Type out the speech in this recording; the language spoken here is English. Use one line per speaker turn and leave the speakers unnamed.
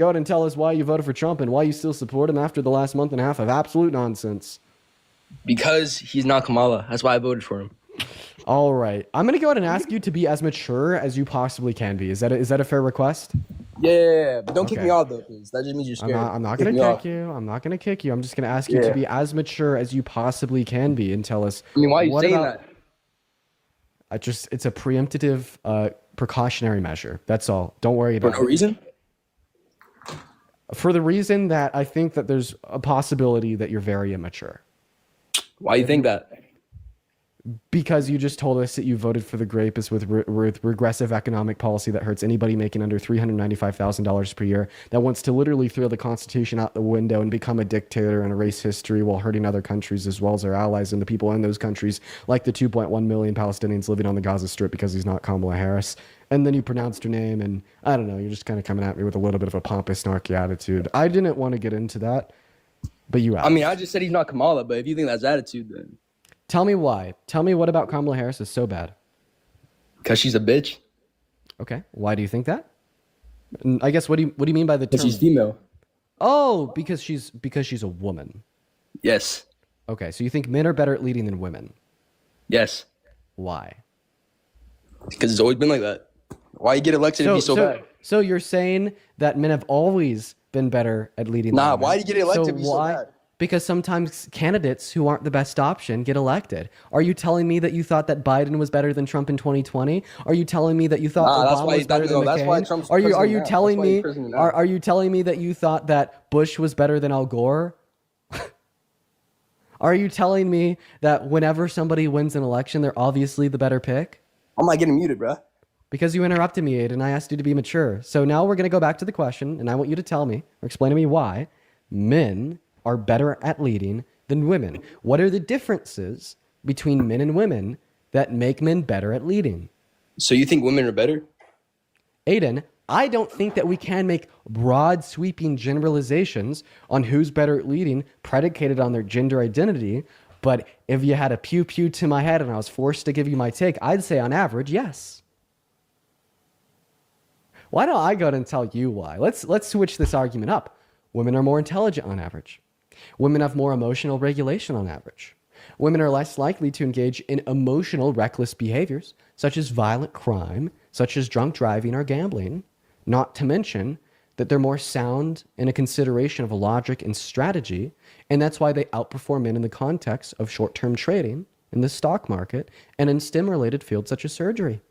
Go ahead and tell us why you voted for Trump and why you still support him after the last month and a half of absolute nonsense.
Because he's not Kamala. That's why I voted for him.
All right. I'm going to go ahead and ask you to be as mature as you possibly can be. Is that a fair request?
Yeah. But don't kick
Okay.
me off, though, please. That just means you're scared.
I'm not going to kick you. I'm not going to kick you. I'm just going to ask you to be as mature as you possibly can be and tell us.
I mean, why are you saying that?
It's a preemptive precautionary measure. That's all. Don't worry about it.
For no reason?
For the reason that I think that there's a possibility that you're very immature.
Why do you think that?
Because you just told us that you voted for the rapist with regressive economic policy that hurts anybody making under $395,000 per year, that wants to literally throw the Constitution out the window and become a dictator and erase history while hurting other countries as well as their allies and the people in those countries, like the 2.1 million Palestinians living on the Gaza Strip because he's not Kamala Harris. And then you pronounced her name, and I don't know, you're just kind of coming at me with a little bit of a pompous, snarky attitude. I didn't want to get into that, but you asked.
I mean, I just said he's not Kamala, but if you think that's attitude, then...
Tell me why. Tell me what about Kamala Harris is so bad.
Because she's a bitch.
Okay. Why do you think that? I guess what do you mean by the term?
Because she's female.
Oh, because she's a woman.
Yes.
Okay, so you think men are better at leading than women?
Yes.
Why?
Because it's always been like that. Why you get elected if he's so bad?
So you're saying that men have always been better at leading than women?
Why do you get elected if he's so bad?
Because sometimes candidates who aren't the best option get elected. Are you telling me that you thought that Biden was better than Trump in 2020? Are you telling me that you thought Obama was better than McCain? That's why Trump's are you telling me are you telling me that you thought that Bush was better than Al Gore? Are you telling me that whenever somebody wins an election, they're obviously the better pick?
I'm not getting muted, bro.
Because you interrupted me, Aiden, and I asked you to be mature. So now we're going to go back to the question, and I want you to tell me or explain to me why men are better at leading than women. What are the differences between men and women that make men better at leading?
So you think women are better?
Aiden, I don't think that we can make broad sweeping generalizations on who's better at leading predicated on their gender identity. But if you had a pew pew to my head and I was forced to give you my take, I'd say on average, yes. Why don't I go ahead and tell you why? Let's switch this argument up. Women are more intelligent on average. Women have more emotional regulation on average. Women are less likely to engage in emotional, reckless behaviors, such as violent crime, such as drunk driving or gambling, not to mention that they're more sound in a consideration of logic and strategy, and that's why they outperform men in the context of short-term trading, in the stock market, and in STEM-related fields such as surgery.